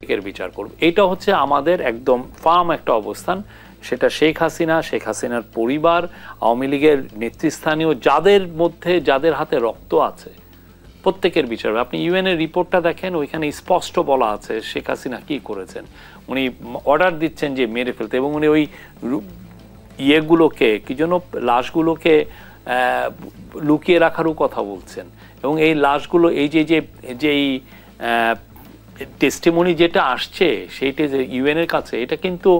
এর বিচার করব। এটা হচ্ছে আমাদের একদম ফার্ম একটা অবস্থান। সেটা শেখ হাসিনার পরিবার, আওয়ামী লীগের নেতৃস্থানীয় যাদের মধ্যে যাদের হাতে রক্ত আছে প্রত্যেকের বিচার। আপনি ইউএন এর রিপোর্টটা দেখেন, ওইখানে স্পষ্ট বলা আছে শেখ হাসিনা কি করেছেন। উনি অর্ডার দিচ্ছেন যে মেরে ফেলতে, এবং উনি ওই ইয়েগুলোকে কি যেন লাশগুলোকে লুকিয়ে রাখারও কথা বলছেন। এবং এই লাশগুলো এই যেই টেস্টিমনি যেটা আসছে সেইটা যে ইউএন এর কাছে, এটা কিন্তু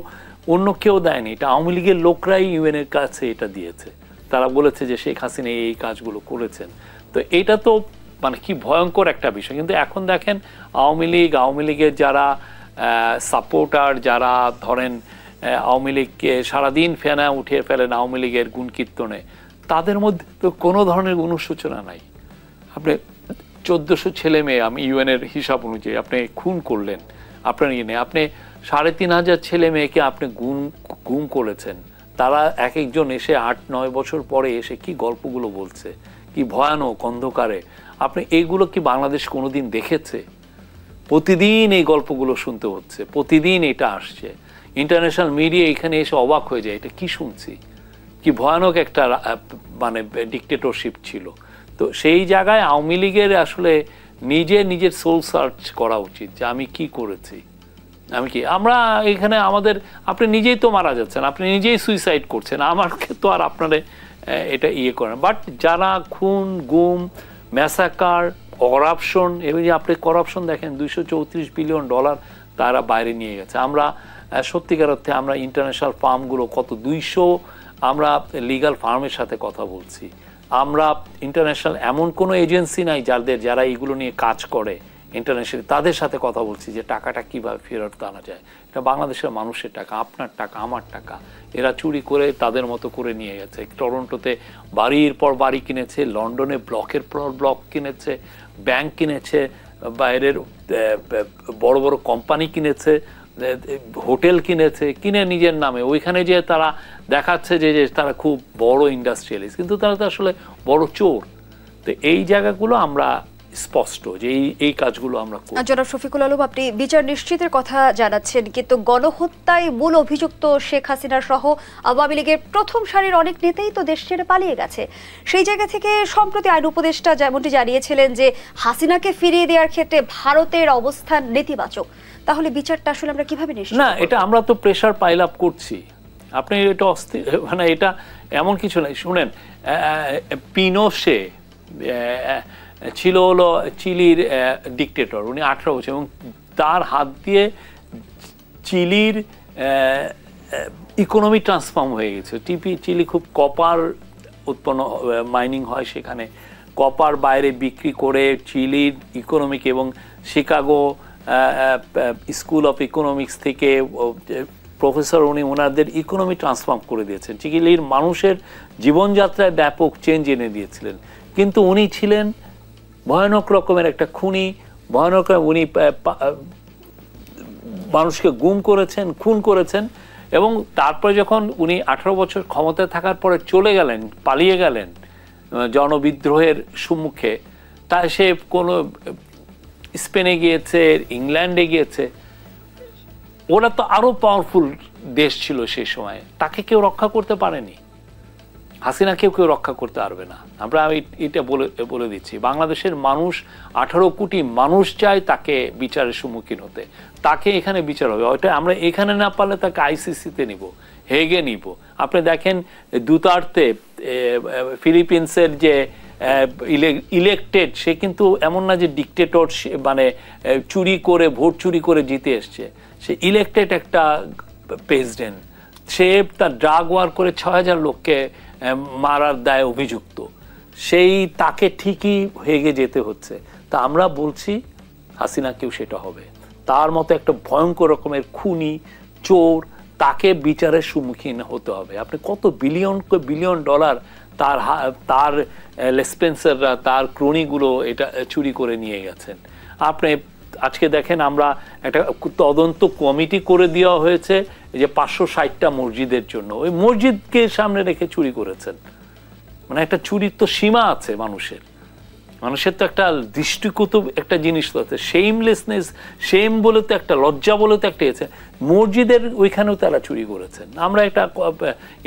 অন্য কেউ দেয়নি, এটা আওয়ামী লীগের লোকরাই ইউএন এর কাছে এটা দিয়েছে। তারা বলেছে যে শেখ হাসিনা এই কাজগুলো করেছেন। তো এটা তো মানে কি ভয়ঙ্কর একটা বিষয়। কিন্তু এখন দেখেন আওয়ামী লীগের যারা সাপোর্টার, যারা ধরেন আওয়ামী লীগকে সারাদিন ফেনা উঠিয়ে ফেলেন আওয়ামী লীগের গুণকীর্তনে, তাদের মধ্যে তো কোনো ধরনের অনুশোচনা নাই। আপনি 1400 ছেলে মেয়ে, আমি ইউএন এর হিসাব অনুযায়ী আপনি খুন করলেন, আপনার ইয়ে নেই, আপনি 3500 ছেলে মেয়েকে আপনি গুম করেছেন। তারা এক একজন এসে 8-9 বছর পরে এসে কি গল্পগুলো বলছে, কি ভয়ানক অন্ধকারে। আপনি এইগুলো কি বাংলাদেশ কোনোদিন দেখেছে? প্রতিদিন এই গল্পগুলো শুনতে হচ্ছে, প্রতিদিন এটা আসছে। ইন্টারন্যাশনাল মিডিয়া এখানে এসে অবাক হয়ে যায়, এটা কি শুনছি, কি ভয়ানক একটা মানে ডিক্টেটরশিপ ছিল। তো সেই জায়গায় আওয়ামী লীগের আসলে নিজের সোল সার্চ করা উচিত যে আমি কি করেছি, আমি কি। আমরা এখানে আমাদের, আপনি নিজেই তো মারা যাচ্ছেন, আপনি নিজেই সুইসাইড করছেন, আমাকে তো আর আপনারা এটা ইয়ে করেন। বাট যারা খুন, গুম, ম্যাসাকার, করাপশন, এবং যে আপনি করাপশন দেখেন $234 বিলিয়ন তারা বাইরে নিয়ে গেছে। আমরা সত্যিকার অর্থে আমরা ইন্টারন্যাশনাল ফার্মগুলো কত 200 আমরা লিগাল ফার্মের সাথে কথা বলছি। আমরা ইন্টারন্যাশনাল এমন কোনো এজেন্সি নাই যারা এইগুলো নিয়ে কাজ করে ইন্টারন্যাশনাল, তাদের সাথে কথা বলছি যে টাকাটা কিভাবে ফেরত আনা যায়। এটা বাংলাদেশের মানুষের টাকা, আপনার টাকা, আমার টাকা। এরা চুরি করে তাদের মতো করে নিয়ে গেছে। টরন্টোতে বাড়ির পর বাড়ি কিনেছে, লন্ডনে ব্লকের পর ব্লক কিনেছে, ব্যাংক কিনেছে, বাইরের বড় বড় কোম্পানি কিনেছে, হোটেল কিনেছে, কিনে নিজের নামে ওইখানে যে তারা দেখাচ্ছে যে তারা খুব বড় ইন্ডাস্ট্রিয়ালিস্ট, কিন্তু তারা তো আসলে বড় চোর। তো এই জায়গাগুলো আমরা স্পষ্ট যে এই কাজগুলো আমরা করি। জনাব শফিকুল আলম, আপনি বিচার নিশ্চিতের কথা জানাচ্ছেন, কিন্তু গণহত্যায় মূল অভিযুক্ত শেখ হাসিনা সহ আওয়ামী লীগের প্রথম সারির অনেক নেতাই তো দেশ ছেড়ে পালিয়ে গেছে। সেই জায়গা থেকে সম্প্রতি আইন উপদেষ্টা যেমনটি জানিয়েছিলেন যে হাসিনাকে ফিরিয়ে দেওয়ার ক্ষেত্রে ভারতের অবস্থান নেতিবাচক। তাহলে বিচারটা আসলে আমরা কিভাবে নিশ্চিত? না, এটা আমরা তো প্রেশার পাইল আপ করছি। আপনি এটা মানে এটা এমন কিছু নাই। শুনেন, পিনোশে ছিল হলো চিলির ডিক্টেটর, উনি 18 বছর, এবং তার হাত দিয়ে চিলির ইকোনমি ট্রান্সফর্ম হয়ে গেছে। চিলি খুব কপার উৎপন্ন, মাইনিং হয় সেখানে, কপার বাইরে বিক্রি করে চিলির ইকোনমিক, এবং শিকাগো স্কুল অফ ইকোনমিক্স থেকে প্রফেসর উনি ওনাদের ইকোনমি ট্রান্সফর্ম করে দিয়েছেন। চিলির মানুষের জীবনযাত্রায় ব্যাপক চেঞ্জ এনে দিয়েছিলেন। কিন্তু উনি ছিলেন ভয়ানক রকমের একটা খুনি, ভয়ানক। উনি মানুষকে গুম করেছেন, খুন করেছেন, এবং তারপরে যখন উনি 18 বছর ক্ষমতায় থাকার পরে চলে গেলেন, পালিয়ে গেলেন জনবিদ্রোহের সম্মুখে, তা সে কোনো স্পেনে গিয়েছে, ইংল্যান্ডে গিয়েছে। ওরা তো আরো পাওয়ারফুল দেশ ছিল সেই সময়, তাকে কেউ রক্ষা করতে পারেনি। হাসিনাকেও কেউ রক্ষা করতে পারবে না। আমরা এটা বলে দিচ্ছি, বাংলাদেশের মানুষ 18 কোটি মানুষ চায় তাকে বিচারের সম্মুখীন হতে, তাকে এখানে বিচার হবে। ওইটা আমরা এখানে না পারলে তাকে আইসিসিতে নিব, হেগে নিব। আপনি দেখেন দুতার্তে ফিলিপিন্সের যে ইলেকটেড, সে কিন্তু এমন না যে ডিক্টেটর, মানে চুরি করে ভোট চুরি করে জিতে এসছে। সে ইলেকটেড একটা প্রেসিডেন্ট, সে তার ড্রাগ ওয়ার করে 6000 লোককে মারার দায় অভিযুক্ত। তাকে ঠিকই হেগে যেতে হচ্ছে। তা আমরা বলছি হাসিনাকেও সেটা হবে। তার মতো একটা ভয়ঙ্কর রকমের খুনি, চোর, তাকে বিচারের সম্মুখীন হতে হবে। আপনি কত বিলিয়ন ডলার তার লেসপেন্সাররা, তার ক্রোনিগুলো এটা চুরি করে নিয়ে গেছেন। আপনি আজকে দেখেন, আমরা একটা তদন্ত কমিটি করে দেওয়া হয়েছে যে 560টা মসজিদের জন্য, ওই মসজিদকে সামনে রেখে চুরি করেছেন। মানে একটা চুরির তো সীমা আছে মানুষের। মানুষের তো একটা দৃষ্টিকটু একটা জিনিস তো আছে, শেমলেসনেস, শেম বলে তো একটা, লজ্জা বলে তো একটা আছে। মসজিদের ওইখানেও তারা চুরি করেছেন, আমরা একটা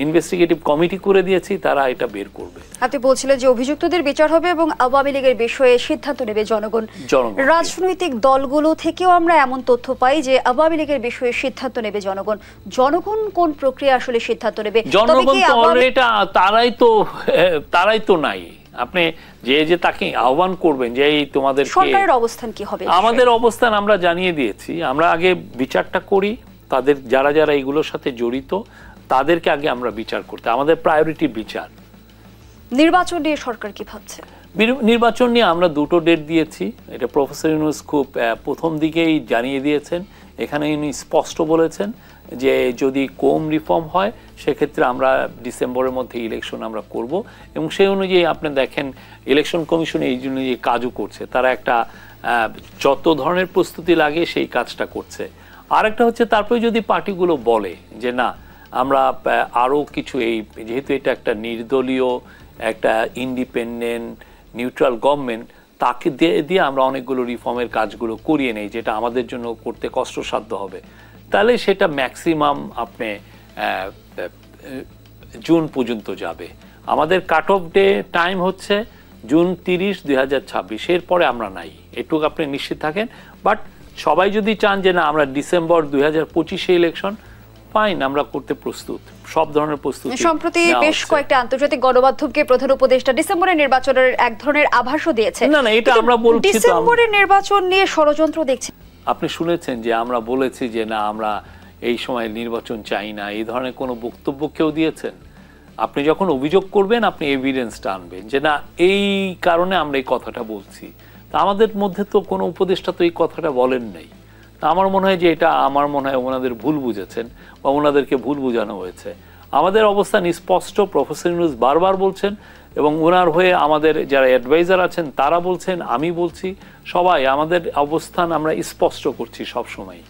ইনভেস্টিগেটিভ কমিটি করে দিয়েছি, তারা এটা বের করবে। আপনি বলছিলেন যে অভিযুক্তদের বিচার হবে এবং আওয়ামী লীগের বিষয়ে সিদ্ধান্ত নেবে জনগণ। রাজনৈতিক দলগুলো থেকেও আমরা এমন তথ্য পাই যে আওয়ামী লীগের বিষয়ে সিদ্ধান্ত নেবে জনগণ। জনগণ কোন প্রক্রিয়া আসলে সিদ্ধান্ত নেবে? জনগণ তো অলরেডি তারাই তো নাই। আপনি যে তাকে আহ্বান করবেন যে এই তোমাদের সরকারের অবস্থান কি হবে? আমাদের অবস্থান আমরা জানিয়ে দিয়েছি। আমরা আগে বিচারটা করি, তাদের যারা যারা এইগুলোর সাথে জড়িত তাদেরকে আগে আমরা বিচার করতে, আমাদের প্রায়োরিটি বিচার। নির্বাচন নিয়ে সরকার কি ভাবছে? নির্বাচন নিয়ে আমরা দুটো ডেট দিয়েছি, এটা প্রফেসর ইউনূস খুব প্রথম দিকেই জানিয়ে দিয়েছেন। এখানে উনি স্পষ্ট বলেছেন যে যদি কোম রিফর্ম হয় সেক্ষেত্রে আমরা ডিসেম্বরের মধ্যে ইলেকশন আমরা করব, এবং সেই অনুযায়ী আপনি দেখেন ইলেকশন কমিশন এই জন্য যে কাজও করছে, তারা একটা যত ধরনের প্রস্তুতি লাগে সেই কাজটা করছে। আরেকটা হচ্ছে তারপরে যদি পার্টিগুলো বলে যে না আমরা আরও কিছু, এই যেহেতু এটা একটা নির্দলীয় একটা ইন্ডিপেন্ডেন্ট নিউট্রাল গভর্নমেন্ট, তাকে দিয়ে আমরা অনেকগুলো রিফর্মের কাজগুলো করিয়ে নেই যেটা আমাদের জন্য করতে কষ্টসাধ্য হবে, তাহলে সেটা ম্যাক্সিমাম আপনি জুন পর্যন্ত যাবে। আমাদের কাট অফ ডে টাইম হচ্ছে জুন 30, 2026, এরপরে আমরা নাই, এটুকু আপনি নিশ্চিত থাকেন। বাট সবাই যদি চান যে না আমরা ডিসেম্বর 2025 ইলেকশন, ফাইন, আমরা করতে প্রস্তুত, সব ধরনের প্রস্তুতি। সম্প্রতি বেশ কয়েকটা আন্তর্জাতিক গণমাধ্যমকে প্রধান উপদেষ্টা ডিসেম্বরের নির্বাচনের এক ধরনের আভাসও দিয়েছে। না এটা আমরা বলছি, ডিসেম্বরের নির্বাচন নিয়ে ষড়যন্ত্র দেখছি। আপনি শুনেছেন যে আমরা বলেছি যে না আমরা এই সময় নির্বাচন চাই না, এই ধরনের কোনো বক্তব্য কেউ দিয়েছেন? আপনি যখন অভিযোগ করবেন আপনি এভিডেন্সটা আনবেন যে না এই কারণে আমরা এই কথাটা বলছি। তা আমাদের মধ্যে তো কোনো উপদেষ্টা তো এই কথাটা বলেন নাই। আমার মনে হয় যে এটা ওনাদের ভুল বুঝেছেন বা ওনাদেরকে ভুল বোঝানো হয়েছে। আমাদের অবস্থান স্পষ্ট, প্রফেসর ইউনূস বারবার বলছেন এবং ওনার হয়ে আমাদের যারা অ্যাডভাইজার আছেন তারা বলছেন, আমি বলছি, সবাই আমাদের অবস্থান আমরা স্পষ্ট করছি সব সময়।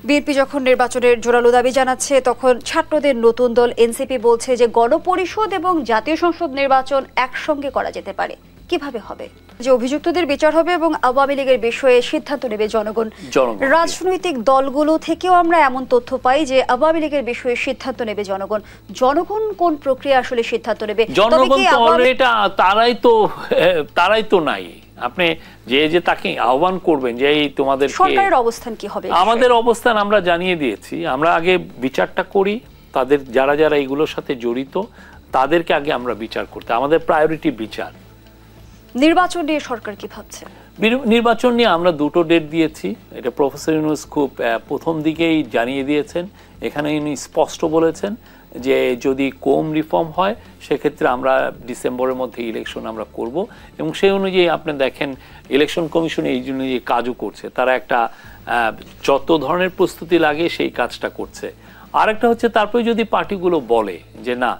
বিএনপি যখন নির্বাচনের জোরালো দাবি জানাচ্ছে তখন ছাত্রদের নতুন দল এনসিপি বলছে যে গণপরিষদ এবং জাতীয় সংসদ নির্বাচন একসঙ্গে করা যেতে পারে। কিভাবে হবে? যে অভিযুক্তদের বিচার হবে এবং আওয়ামী লীগের বিষয়ে সিদ্ধান্ত নেবে জনগণ। রাজনৈতিক দলগুলো থেকেও আমরা এমন তথ্য পাই যে আওয়ামী লীগের বিষয়ে সিদ্ধান্ত নেবে জনগণ। জনগণ কোন প্রক্রিয়া আসলে সিদ্ধান্ত নেবে? জনগণ তো অলরেডি তারাই তো নাই। আপনি যে তাকে আহ্বান করবেন যে এই তোমাদের সরকারের অবস্থান কি হবে? আমাদের অবস্থান আমরা জানিয়ে দিয়েছি। আমরা আগে বিচারটা করি, তাদের যারা যারা এইগুলোর সাথে জড়িত তাদেরকে আগে আমরা বিচার করতে, আমাদের প্রায়োরিটি বিচার। নির্বাচন নিয়ে সরকার কি ভাবছে? নির্বাচন নিয়ে আমরা দুটো ডেট দিয়েছি, এটা প্রফেসর ইউনূস খুব প্রথম দিকেই জানিয়ে দিয়েছেন। এখানে উনি স্পষ্ট বলেছেন যে যদি কোম রিফর্ম হয় সেক্ষেত্রে আমরা ডিসেম্বরের মধ্যে ইলেকশন আমরা করব, এবং সেই অনুযায়ী আপনি দেখেন ইলেকশন কমিশন এই জন্য যে কাজও করছে, তারা একটা যত ধরনের প্রস্তুতি লাগে সেই কাজটা করছে। আরেকটা হচ্ছে তারপরে যদি পার্টিগুলো বলে যে না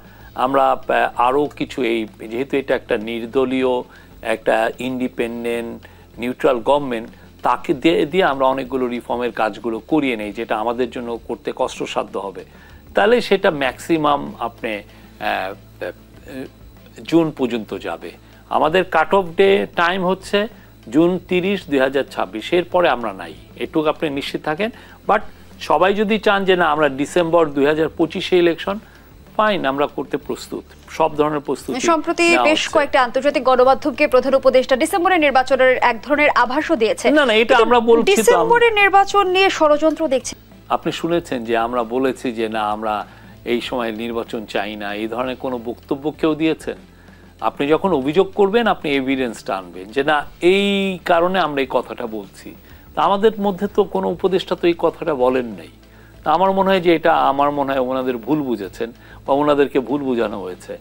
আমরা আরও কিছু, এই যেহেতু এটা একটা নির্দলীয় একটা ইন্ডিপেন্ডেন্ট নিউট্রাল গভর্নমেন্ট, তাকে দিয়ে আমরা অনেকগুলো রিফর্মের কাজগুলো করিয়ে নেই যেটা আমাদের জন্য করতে কষ্টসাধ্য হবে, তাহলে সেটা ম্যাক্সিমাম আপনি জুন পর্যন্ত যাবে। আমাদের কাট অফ ডে টাইম হচ্ছে জুন 30, 2026, এরপরে আমরা নাই, এটুকু আপনি নিশ্চিত থাকেন। বাট সবাই যদি চান যে না আমরা ডিসেম্বর 2025 ইলেকশন, ফাইন, আমরা করতে প্রস্তুত, সব ধরনের প্রস্তুতি। সম্প্রতি বেশ কয়েকটা আন্তর্জাতিক গণমাধ্যমকে প্রধান উপদেষ্টা ডিসেম্বরের নির্বাচনের এক ধরনের আভাসও দিয়েছে। না এটা আমরা বলছি, ডিসেম্বরের নির্বাচন নিয়ে ষড়যন্ত্র দেখছি। আপনি শুনেছেন যে আমরা বলেছি যে না আমরা এই সময় নির্বাচন চাই না, এই ধরনের কোনো বক্তব্য কেউ দিয়েছেন? আপনি যখন অভিযোগ করবেন আপনি এভিডেন্সটা আনবেন যে না এই কারণে আমরা এই কথাটা বলছি। তা আমাদের মধ্যে তো কোনো উপদেষ্টা তো এই কথাটা বলেন নাই। আমার মনে হয় যে এটা ওনাদের ভুল বুঝেছেন বা ওনাদেরকে ভুল বোঝানো হয়েছে।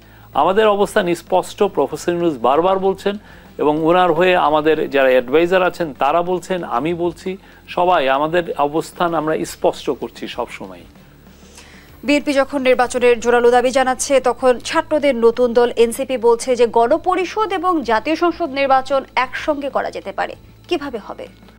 আমাদের অবস্থান স্পষ্ট, প্রফেসর ইউনূস বারবার বলছেন এবং ওনার হয়ে আমাদের যারা অ্যাডভাইজার আছেন তারা বলছেন, আমি বলছি, সবাই আমাদের অবস্থান আমরা স্পষ্ট করছি সব সময়। বিএনপি যখন নির্বাচনের জোরালো দাবি জানাচ্ছে তখন ছাত্রদের নতুন দল এনসিপি বলছে যে গণপরিষদ এবং জাতীয় সংসদ নির্বাচন একসঙ্গে করা যেতে পারে। কিভাবে হবে?